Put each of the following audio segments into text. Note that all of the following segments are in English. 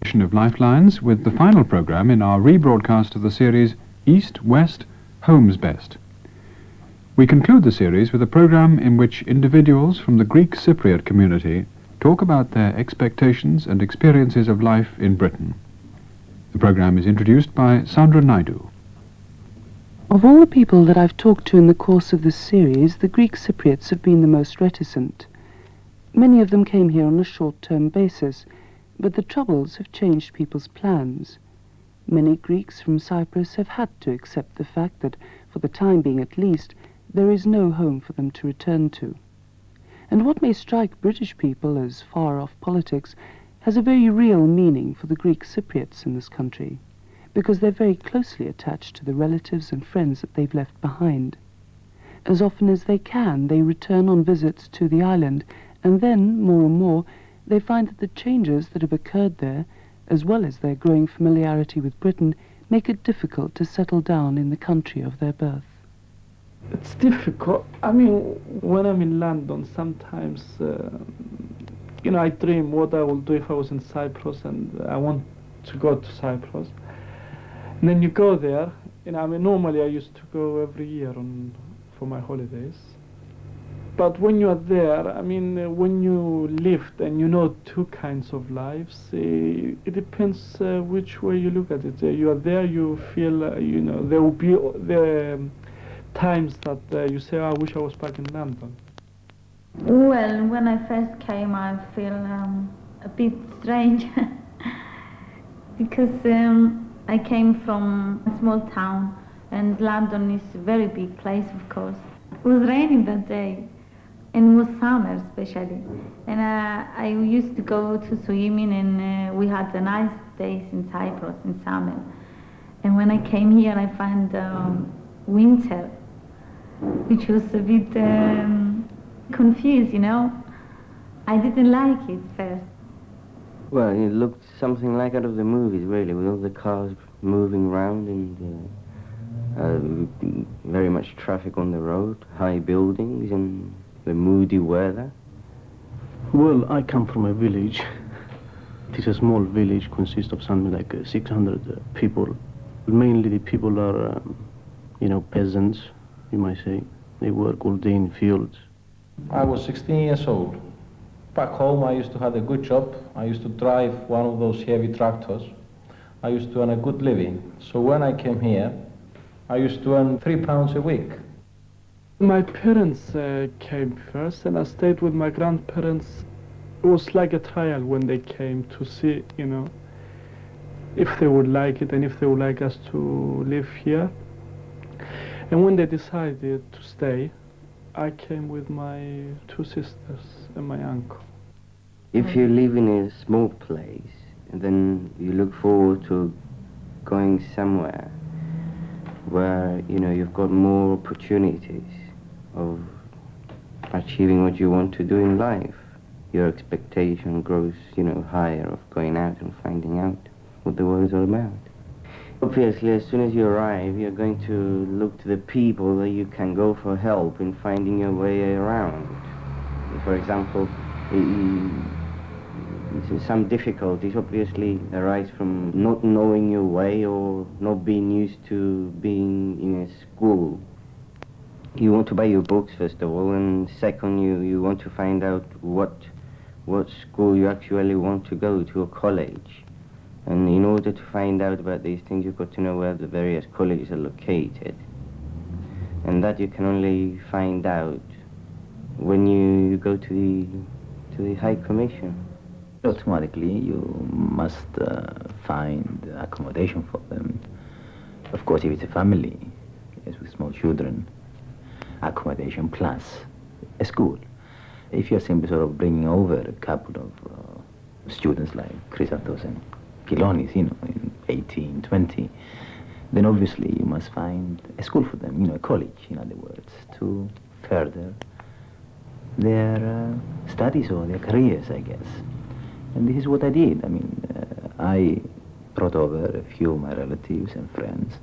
Of Lifelines with the final programme in our rebroadcast of the series East, West, Home's Best. We conclude the series with a programme in which individuals from the Greek Cypriot community talk about their expectations and experiences of life in Britain. The programme is introduced by Sandra Naidu. Of all the people that I've talked to in the course of this series, the Greek Cypriots have been the most reticent. Many of them came here on a short-term basis, but the Troubles have changed people's plans. Many Greeks from Cyprus have had to accept the fact that, for the time being at least, there is no home for them to return to. And what may strike British people as far-off politics has a very real meaning for the Greek Cypriots in this country, because they're very closely attached to the relatives and friends that they've left behind. As often as they can, they return on visits to the island, and then, more and more, they find that the changes that have occurred there, as well as their growing familiarity with Britain, make it difficult to settle down in the country of their birth. It's difficult. I mean, when I'm in London, sometimes, I dream what I will do if I was in Cyprus, and I want to go to Cyprus. And then you go there, normally I used to go every year for my holidays. But when you are there, when you lived and you know two kinds of lives, it depends which way you look at it. You are there, you feel, there will be times that you say, I wish I was back in London. Well, when I first came, I feel a bit strange because I came from a small town, and London is a very big place, of course. It was raining that day. And it was summer especially, and I used to go to swimming, and we had a nice days in Cyprus in summer. And when I came here, I found winter, which was a bit confused, I didn't like it first. Well, it looked something like out of the movies, really, with all the cars moving around and very much traffic on the road, high buildings, and the moody weather. Well, I come from a village. It is a small village, consists of something like 600 people. Mainly the people are, peasants, you might say. They work all day in fields. I was 16 years old. Back home I used to have a good job. I used to drive one of those heavy tractors. I used to earn a good living. So when I came here, I used to earn £3 a week. My parents came first, and I stayed with my grandparents. It was like a trial when they came to see, if they would like it and if they would like us to live here. And when they decided to stay, I came with my two sisters and my uncle. If you live in a small place, then you look forward to going somewhere where, you've got more opportunities of achieving what you want to do in life. Your expectation grows, higher, of going out and finding out what the world is all about. Obviously, as soon as you arrive, you're going to look to the people that you can go for help in finding your way around. For example, some difficulties obviously arise from not knowing your way or not being used to being in a school. You want to buy your books, first of all, and second, you want to find out what school you actually want to go to, a college. And in order to find out about these things, you've got to know where the various colleges are located. And that you can only find out when you go to the High Commission. Automatically, you must find accommodation for them. Of course, if it's a family, yes, with small children, accommodation plus a school. If you're simply sort of bringing over a couple of students like Chrysanthos and Kilonis, in 18, 20, then obviously you must find a school for them, a college, in other words, to further their studies or their careers, I guess. And this is what I did. I brought over a few of my relatives and friends,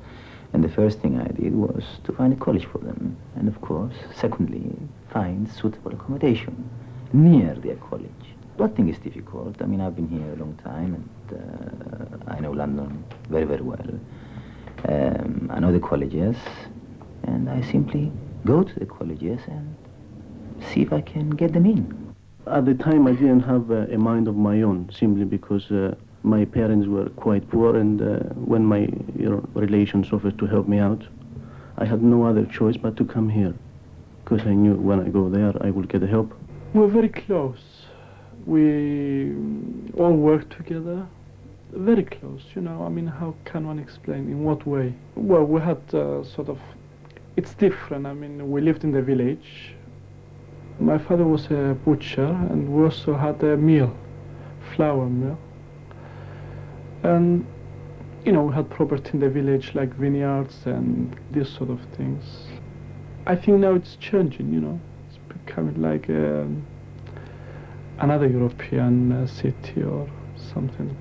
and the first thing I did was to find a college for them, and of course, secondly, find suitable accommodation near their college. Nothing is difficult. I mean, I've been here a long time, and I know London very, very well. I know the colleges, and I simply go to the colleges and see if I can get them in. At the time, I didn't have a mind of my own, simply because my parents were quite poor, and when my relations offered to help me out, I had no other choice but to come here, because I knew when I go there, I would get help. We're very close. We all work together, very close, you know. I mean, how can one explain? In what way? Well, we had sort of, it's different. I mean, we lived in the village. My father was a butcher, and we also had a mill, flour mill. And, you know, we had property in the village, like vineyards and this sort of things. I think now it's changing, you know. It's becoming like another European city or something.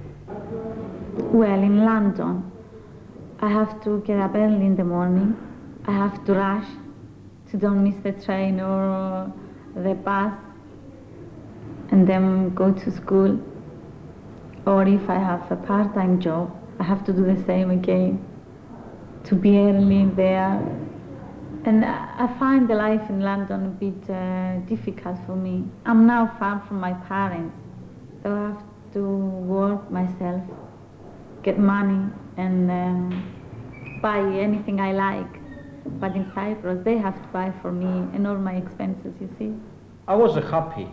Well, in London, I have to get up early in the morning. I have to rush to don't miss the train or the bus, and then go to school. Or if I have a part-time job, I have to do the same again, to be early there. And I find the life in London a bit difficult for me. I'm now far from my parents, so I have to work myself, get money, and buy anything I like. But in Cyprus, they have to buy for me and all my expenses, you see. I wasn't happy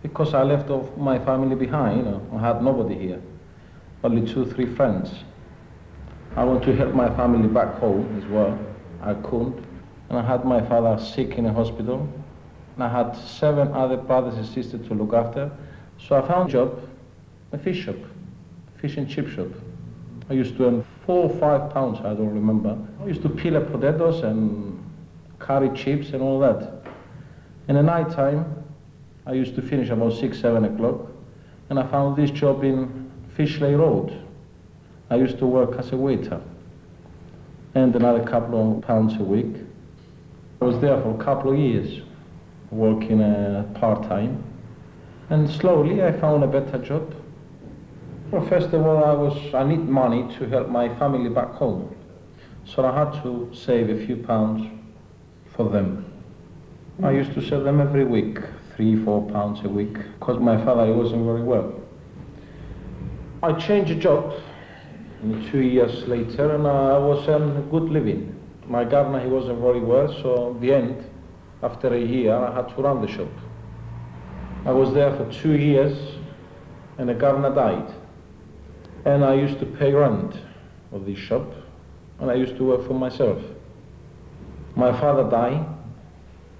because I left off my family behind, you know. I had nobody here, only 2, 3 friends. I want to help my family back home as well. I couldn't. And I had my father sick in a hospital. And I had 7 other brothers and sisters to look after. So I found a job, a fish shop, fish and chip shop. I used to earn 4 or 5 pounds, I don't remember. I used to peel up potatoes and carry chips and all that. In the night time, I used to finish about 6, 7 o'clock, and I found this job in Fishley Road. I used to work as a waiter, and another couple of pounds a week. I was there for a couple of years, working part-time, and slowly I found a better job. Well, first of all, I need money to help my family back home. So I had to save a few pounds for them. I used to save them every week, 3, 4 pounds a week, because my father, he wasn't very well. I changed a job 2 years later, and I was earning a good living. My gardener, he wasn't very well, so in the end, after a year, I had to run the shop. I was there for 2 years, and the gardener died. And I used to pay rent of this shop, and I used to work for myself. My father died,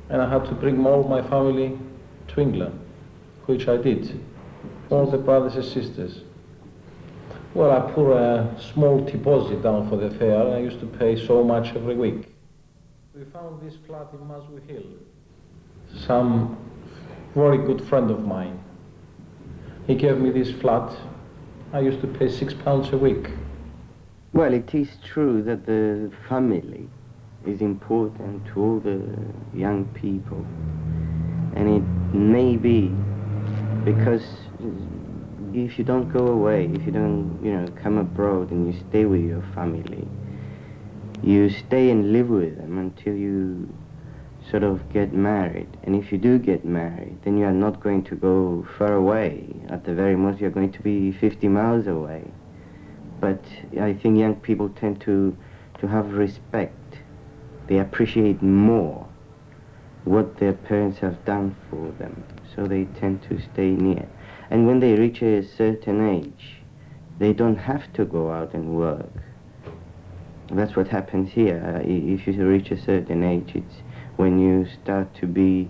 and I had to bring all my family to England, which I did, all the brothers and sisters. Well, I put a small deposit down for the fare, and I used to pay so much every week. We found this flat in Maswell Hill. Some very good friend of mine, he gave me this flat. I used to pay 6 pounds a week. Well, it is true that the family is important to all the young people. And it may be because if you don't go away, if you don't, come abroad and you stay with your family, you stay and live with them until you sort of get married. And if you do get married, then you are not going to go far away. At the very most, you're going to be 50 miles away. But I think young people tend to have respect. They appreciate more what their parents have done for them, so they tend to stay near. And when they reach a certain age, they don't have to go out and work. That's what happens here. If you reach a certain age, it's when you start to be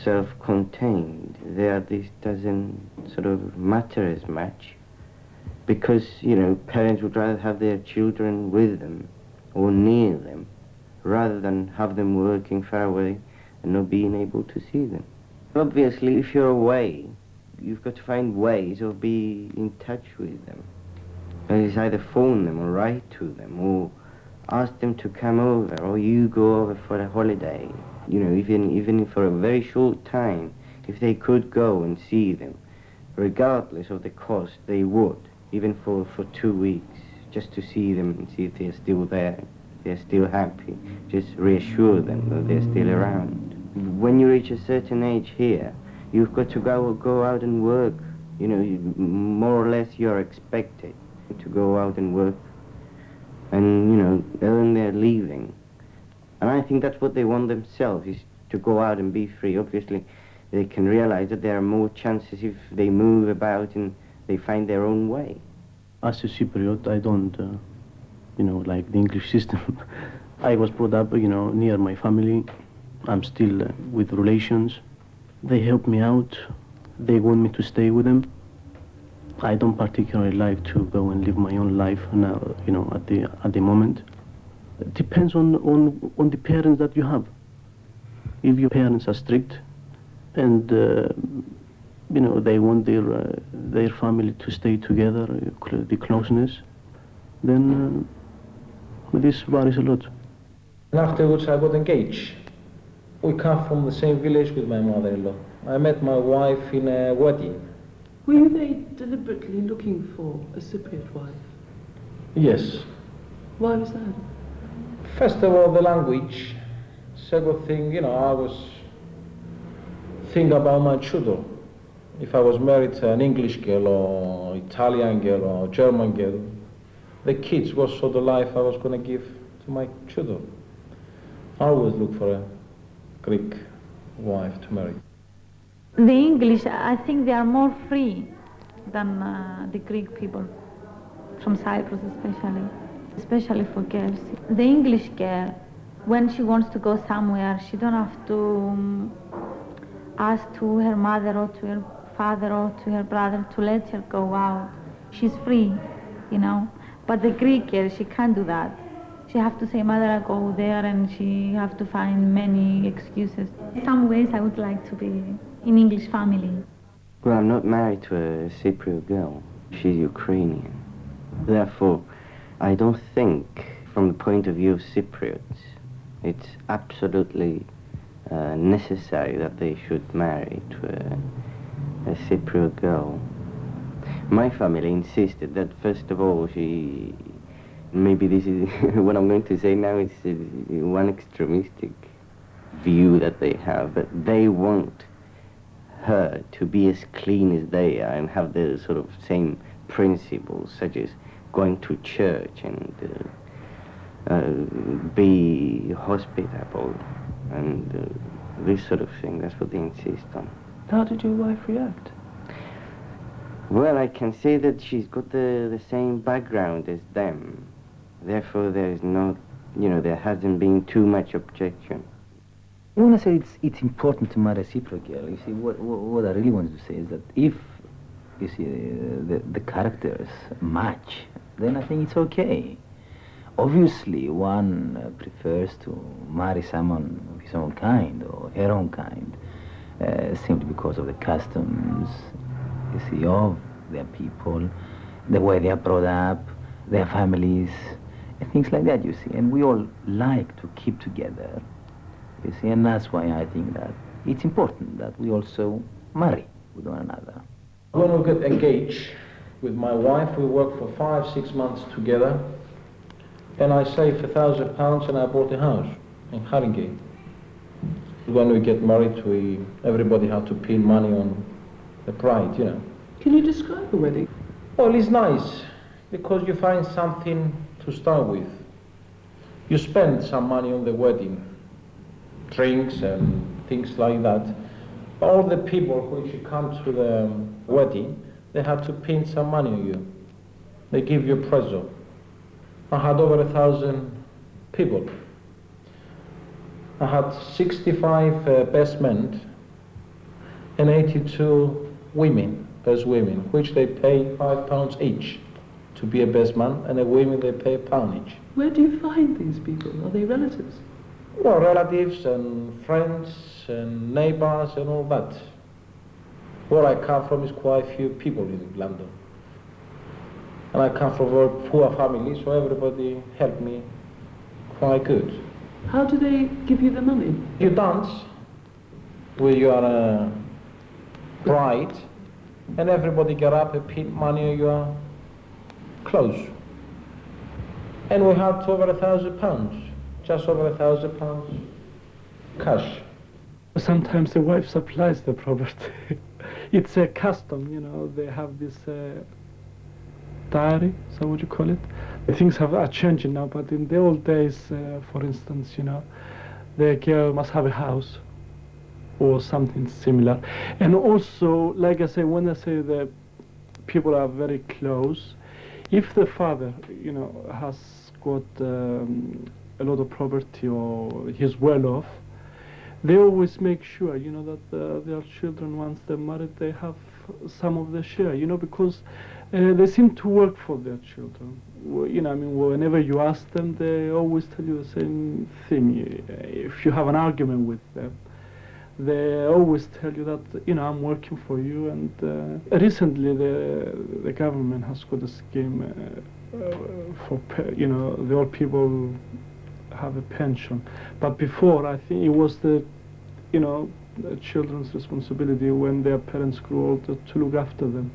self-contained. There, this doesn't sort of matter as much, because, parents would rather have their children with them or near them, rather than have them working far away and not being able to see them. Obviously, if you're away, you've got to find ways of being in touch with them. And it's either phone them or write to them or ask them to come over, or you go over for a holiday. Even for a very short time, If they could go and see them, regardless of the cost, they would, even for 2 weeks, just to see them and see if they're still there, they're still happy, just reassure them that they're still around. When you reach a certain age here, you've got to go out and work. You know, more or less you're expected to go out and work and, you know, earn their living. And I think that's what they want themselves, is to go out and be free. Obviously, they can realize that there are more chances if they move about and they find their own way. As a Cypriot, I don't, you know, like the English system. I was brought up, you know, near my family. I'm still with relations. They help me out. They want me to stay with them. I don't particularly like to go and live my own life now, you know, at the moment. It depends on the parents that you have. If your parents are strict and you know, they want their family to stay together, the closeness, then this varies a lot. And afterwards I got engaged. We come from the same village with my mother-in-law. I met my wife in a wedding. Were they deliberately looking for a Cypriot wife? Yes. Why was that? First of all, the language. Second thing, you know, I was thinking about my children. If I was married to an English girl or Italian girl or German girl, the kids was sort of life I was going to give to my children. I always look for a Greek wife to marry. The English, I think they are more free than the Greek people, from Cyprus especially for girls. The English girl, when she wants to go somewhere, she don't have to ask to her mother or to her father or to her brother to let her go out. She's free, you know. But the Greek girl, she can't do that. She have to say, mother, I go there, and she have to find many excuses. In some ways, I would like to be in English family. Well, I'm not married to a Cypriot girl. She's Ukrainian. Therefore, I don't think, from the point of view of Cypriots, it's absolutely necessary that they should marry to a Cypriot girl. My family insisted that, first of all, maybe this is what I'm going to say now is one extremistic view that they have, but they want her to be as clean as they are and have the sort of same principles, such as going to church and be hospitable and this sort of thing. That's what they insist on. How did your wife react? Well, I can say that she's got the same background as them. Therefore, there is no, you know, there hasn't been too much objection. When I say it's important to marry a Cypriot girl, you see, what I really want to say is that if, you see, the characters match, then I think it's okay. Obviously, one prefers to marry someone of his own kind or her own kind, simply because of the customs, you see, of their people, the way they are brought up, their families, and things like that, you see. And we all like to keep together, you see, and that's why I think that it's important that we also marry with one another. When we got engaged with my wife, we worked for 5-6 months together, and I saved £1,000 and I bought a house in Haringey. When we get married, everybody had to pin money on the bride, you know. Can you describe the wedding? Well, it's nice because you find something to start with. You spend some money on the wedding, drinks and things like that. All the people who come to the wedding, they have to pin some money on you. They give you a present. I had over 1,000 people. I had 65 best men and 82 women, best women, which they pay £5 each to be a best man, and the women they pay £1 each. Where do you find these people? Are they relatives? Well, relatives and friends and neighbors and all that. Where I come from is quite a few people in London. And I come from a very poor family, so everybody helped me quite good. How do they give you the money? You dance with your bright, and everybody get up and put money in your clothes. And we had over £1,000, just over £1,000 cash. Sometimes the wife supplies the property. It's a custom, you know, they have this diary, so what you call it? Things are changing now, but in the old days, for instance, you know, the girl must have a house or something similar. And also, like I say, when I say that people are very close, if the father, you know, has got a lot of property or he's well off, they always make sure, you know, that their children, once they're married, they have some of the share, you know, because they seem to work for their children. You know, I mean, whenever you ask them, they always tell you the same thing. If you have an argument with them, they always tell you that, you know, I'm working for you. And recently, the government has got a scheme for, you know, the old people have a pension. But before, I think it was the, you know, the children's responsibility when their parents grew older to look after them.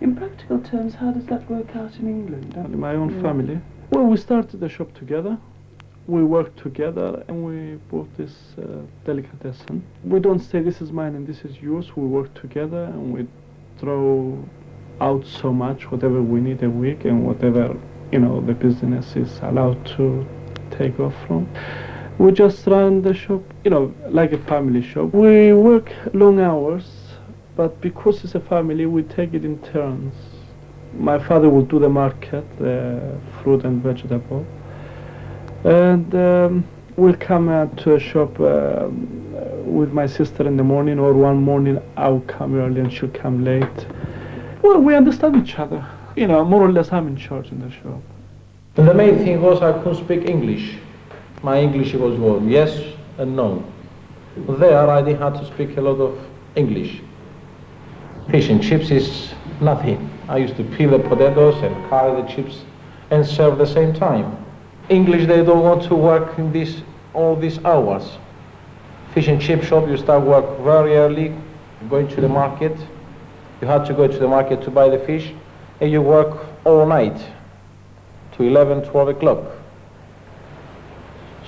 In practical terms, how does that work out in England? In my own family, well, we started the shop together. We worked together and we bought this delicatessen. We don't say this is mine and this is yours. We work together and we throw out so much, whatever we need a week and whatever, you know, the business is allowed to take off from. We just run the shop, you know, like a family shop. We work long hours, but because it's a family, we take it in turns. My father will do the market, the fruit and vegetable, and we'll come to a shop with my sister in the morning, or one morning I'll come early and she'll come late. Well, we understand each other. You know, more or less I'm in charge in the shop. And the main thing was I couldn't speak English. My English was well, yes and no. There I didn't have to speak a lot of English. Fish and chips is nothing. I used to peel the potatoes and carry the chips and serve the same time. English, they don't want to work in all these hours. Fish and chip shop, you start work very early, going to the market. You had to go to the market to buy the fish, and you work all night to 11, 12 o'clock.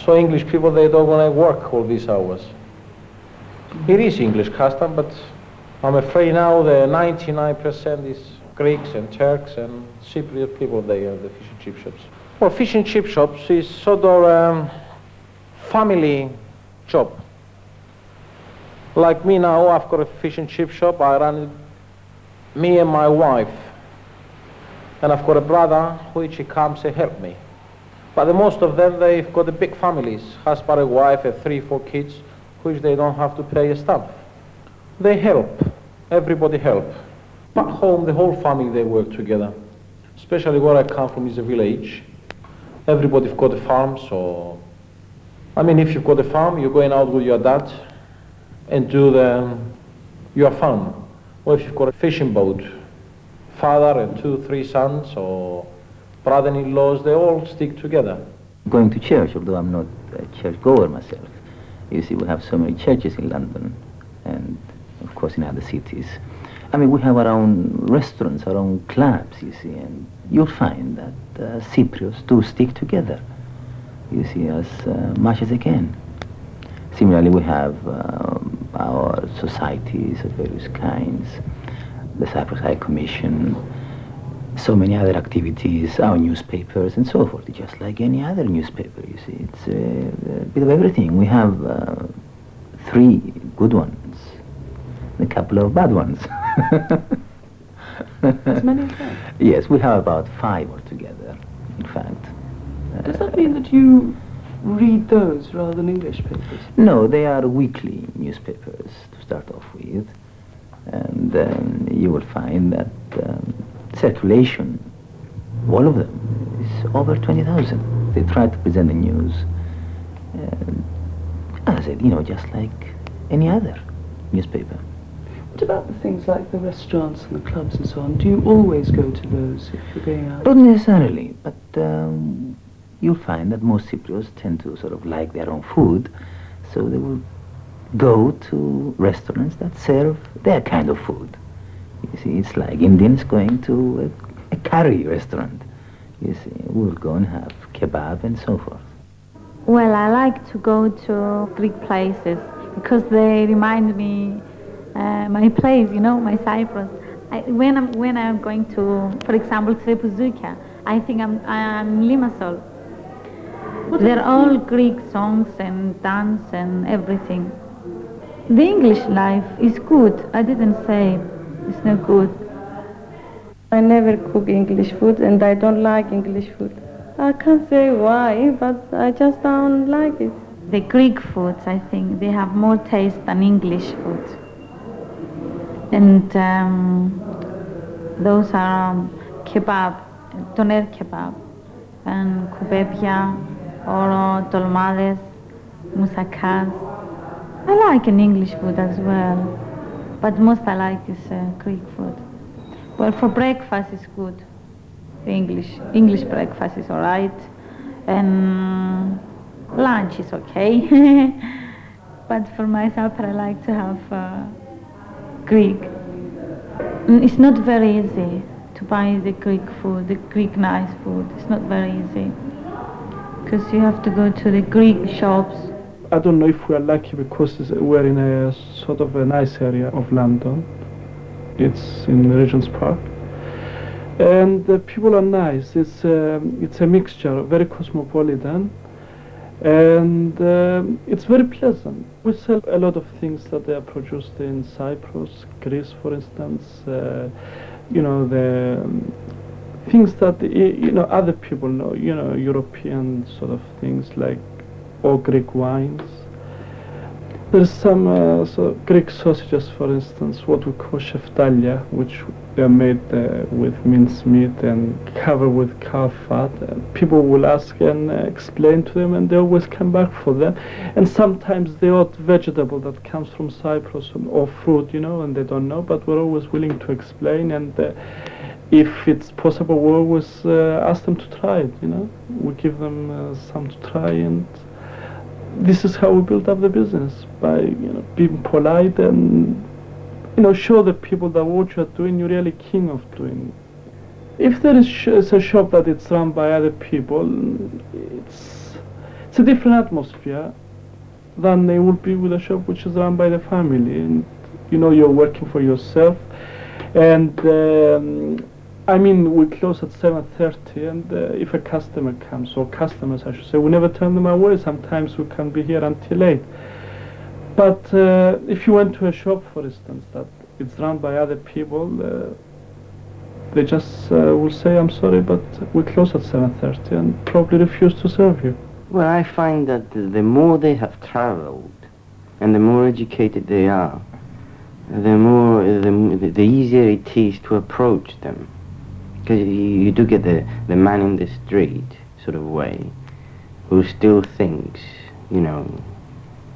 So English people, they don't want to work all these hours. It is English custom, but I'm afraid now the 99% is Greeks and Turks and Cypriot people, they have the fish and chip shops. Well, fish and chip shops is sort of family job. Like me now, I've got a fish and chip shop, I run it, me and my wife. And I've got a brother which he comes and help me. But the most of them, they've got the big families, husband and wife and 3, 4 kids, which they don't have to pay a staff. They help, everybody help. Back home, the whole family, they work together. Especially where I come from is a village. Everybody's got a farm, so... I mean, if you've got a farm, you're going out with your dad and do your farm. Or if you've got a fishing boat, father and 2, 3 sons or brother-in-laws, they all stick together. Going to church, although I'm not a church goer myself. You see, we have so many churches in London and, of course, in other cities. I mean, we have our own restaurants, our own clubs, you see, and you'll find that Cypriots do stick together, you see, as much as they can. Similarly, we have our societies of various kinds, the Cyprus High Commission, so many other activities, our newspapers and so forth, just like any other newspaper, you see. It's a bit of everything. We have 3 good ones, and a couple of bad ones. As many as that? Yes, we have about 5 altogether, in fact. Does that mean that you read those rather than English papers? No, they are weekly newspapers to start off with, and you will find that circulation, all of them, is over 20,000. They try to present the news, as I said, you know, just like any other newspaper. What about the things like the restaurants and the clubs and so on? Do you always go to those if you're going out? Not necessarily, but you'll find that most Cypriots tend to sort of like their own food, so they will go to restaurants that serve their kind of food. You see, it's like Indians going to a curry restaurant. You see, we'll go and have kebab and so forth. Well, I like to go to Greek places because they remind me my place, my Cyprus. When I'm going to, for example, Trepuzoukia, I think I'm in Limassol. They're all Greek songs and dance and everything. The English life is good. I didn't say it's not good. I never cook English food and I don't like English food. I can't say why, but I just don't like it. The Greek foods, I think, they have more taste than English food. And those are kebab, doner kebab, and kubebia, or dolmades, moussakas. I like an English food as well, but most I like is Greek food. Well, for breakfast is good. The English breakfast is all right, and lunch is okay. But for myself, I like to have Greek. It's not very easy to buy the Greek food, the Greek nice food. It's not very easy because you have to go to the Greek shops. I don't know if we are lucky because we're in a sort of a nice area of London. It's in Regent's Park. And the people are nice. It's a mixture, very cosmopolitan, and it's very pleasant. We sell a lot of things that are produced in Cyprus, Greece, for instance. The things that other people know. European sort of things like or Greek wines. There's some Greek sausages, for instance, what we call sheftalia, which they're made with minced meat and covered with cow fat. People will ask and explain to them, and they always come back for them. And sometimes the odd vegetable that comes from Cyprus or fruit, and they don't know, but we're always willing to explain. And if it's possible, we always ask them to try it. We give them some to try, and this is how we build up the business, by being polite and show the people that what you're doing you're really keen of doing. If there is a shop that it's run by other people, it's a different atmosphere than it would be with a shop which is run by the family, and you're working for yourself. And we close at 7:30, and if a customer comes, or customers I should say, we never turn them away. Sometimes we can be here until 8. But if you went to a shop, for instance, that it's run by other people, they just will say, I'm sorry, but we close at 7:30, and probably refuse to serve you. Well, I find that the more they have traveled, and the more educated they are, the easier it is to approach them. Because you do get the man in the street sort of way, who still thinks,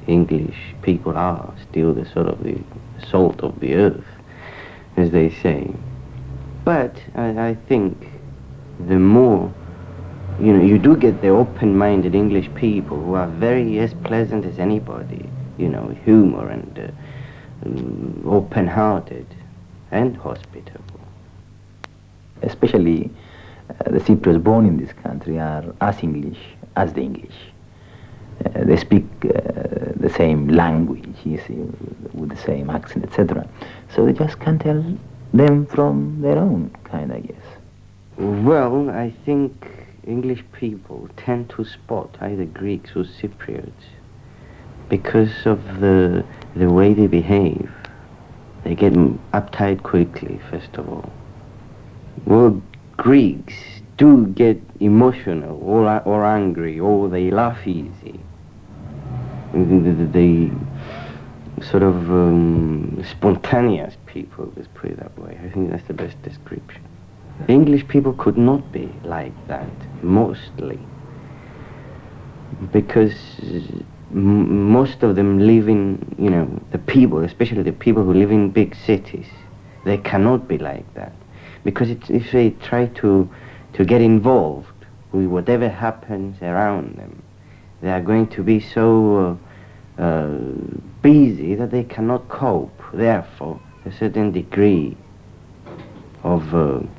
English people are still the sort of the salt of the earth, as they say. But I think the more, you do get the open-minded English people who are very as pleasant as anybody, humor and open-hearted and hospitable. Especially the Cypriots born in this country are as English as the English. They speak the same language, with the same accent, etc. So they just can't tell them from their own kind, I guess. Well, I think English people tend to spot either Greeks or Cypriots because of the way they behave. They get uptight quickly, first of all. Well, Greeks do get emotional or angry, or they laugh easy. They sort of spontaneous people, let's put it that way. I think that's the best description. English people could not be like that, mostly, because most of them live in, the people, especially the people who live in big cities, they cannot be like that. Because if they try to get involved with whatever happens around them, they are going to be so busy that they cannot cope. Therefore, a certain degree of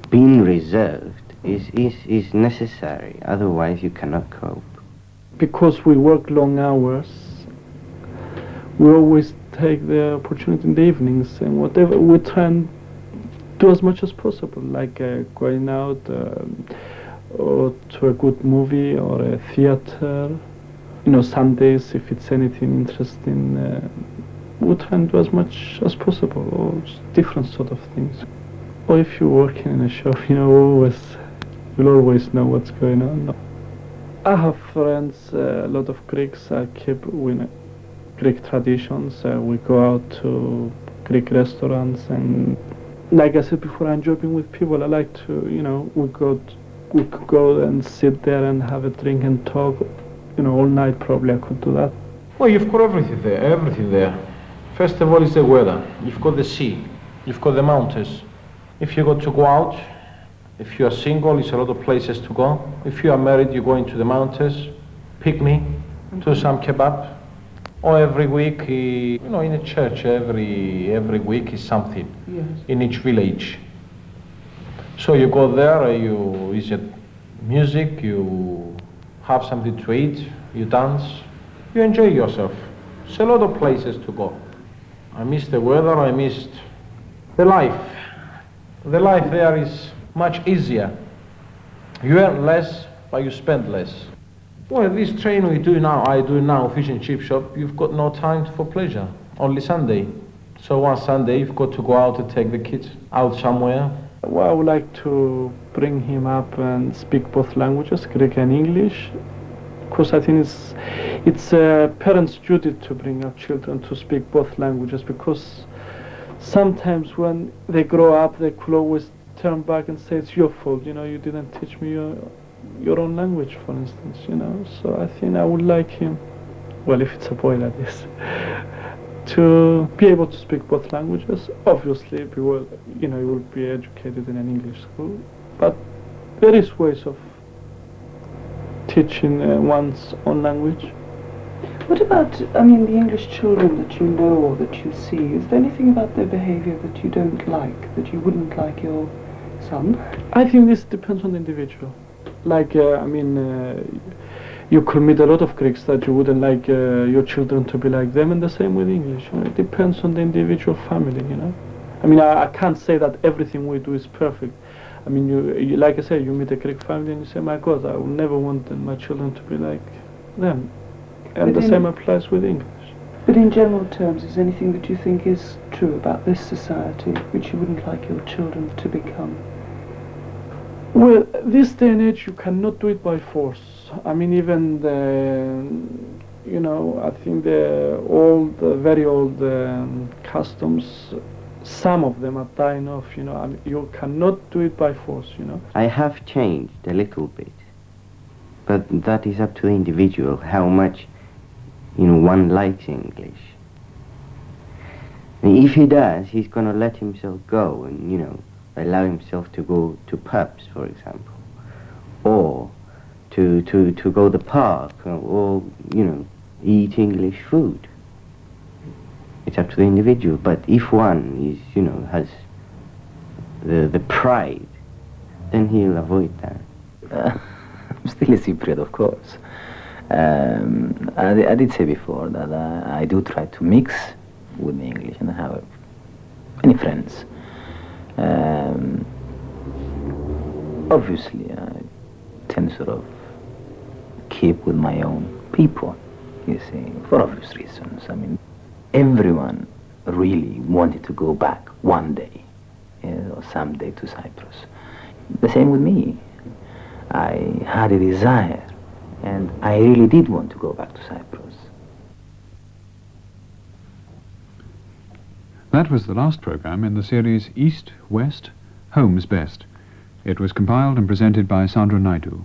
being reserved is necessary. Otherwise, you cannot cope. Because we work long hours, we always take the opportunity in the evenings, and whatever we try and do as much as possible, like going out or to a good movie or a theater. You know, Sundays, if it's anything interesting, we try and do as much as possible, or different sort of things. Or if you're working in a shop, you know, you'll always know what's going on. I have friends, a lot of Greeks. I keep with Greek traditions. We go out to Greek restaurants, and like I said before, I enjoy being with people. I like to, you know, we could go and sit there and have a drink and talk, you know, all night. Probably I could do that. Well, you've got everything there. First of all, it's the weather. You've got the sea. You've got the mountains. If you got to go out, if you are single, it's a lot of places to go. If you are married, you go into the mountains, picnic, do some kebab. Or every week, you know, in a church, every week is something. Yes. In each village. So you go there, you listen music, you have something to eat, you dance, you enjoy yourself. It's a lot of places to go. I missed the weather, I missed the life. The life there is much easier. You earn less, but you spend less. Well, this train I do now, fish and chip shop, you've got no time for pleasure, only Sunday. So one Sunday you've got to go out and take the kids out somewhere. Well, I would like to bring him up and speak both languages, Greek and English, because I think it's a parent's duty to bring up children to speak both languages, because sometimes when they grow up, they could always turn back and say it's your fault, you know, you didn't teach me your own language, for instance, you know. So I think I would like him, well, if it's a boy like this, to be able to speak both languages. Obviously, you know, he will be educated in an English school, but there is ways of teaching one's own language. What about, I mean, the English children that you know or that you see? Is there anything about their behaviour that you don't like, that you wouldn't like your son? I think this depends on the individual. Like, I mean, you could meet a lot of Greeks that you wouldn't like your children to be like them, and the same with English. You know, it depends on the individual family, you know. I mean, I can't say that everything we do is perfect. I mean, you like I say, you meet a Greek family and you say, my God, I will never want my children to be like them. And the same applies with English. But in general terms, is there anything that you think is true about this society which you wouldn't like your children to become? Well, this day and age, you cannot do it by force. I mean, even you know, I think the very old customs, some of them are dying off, you know. I mean, you cannot do it by force, you know. I have changed a little bit, but that is up to the individual, how much, you know, one likes English. And if he does, he's going to let himself go and, you know, allow himself to go to pubs, for example, or to go to the park, or, you know, eat English food. It's up to the individual. But if one is, you know, has the pride, then he'll avoid that. I'm still a Cypriot, of course. I did say before that I do try to mix with the English, and I have many friends. Obviously, I tend to sort of keep with my own people, you see, for obvious reasons. I mean, everyone really wanted to go back one day, or someday, to Cyprus. The same with me. I had a desire, and I really did want to go back to Cyprus. That was the last programme in the series East, West, Home's Best. It was compiled and presented by Sandra Naidu.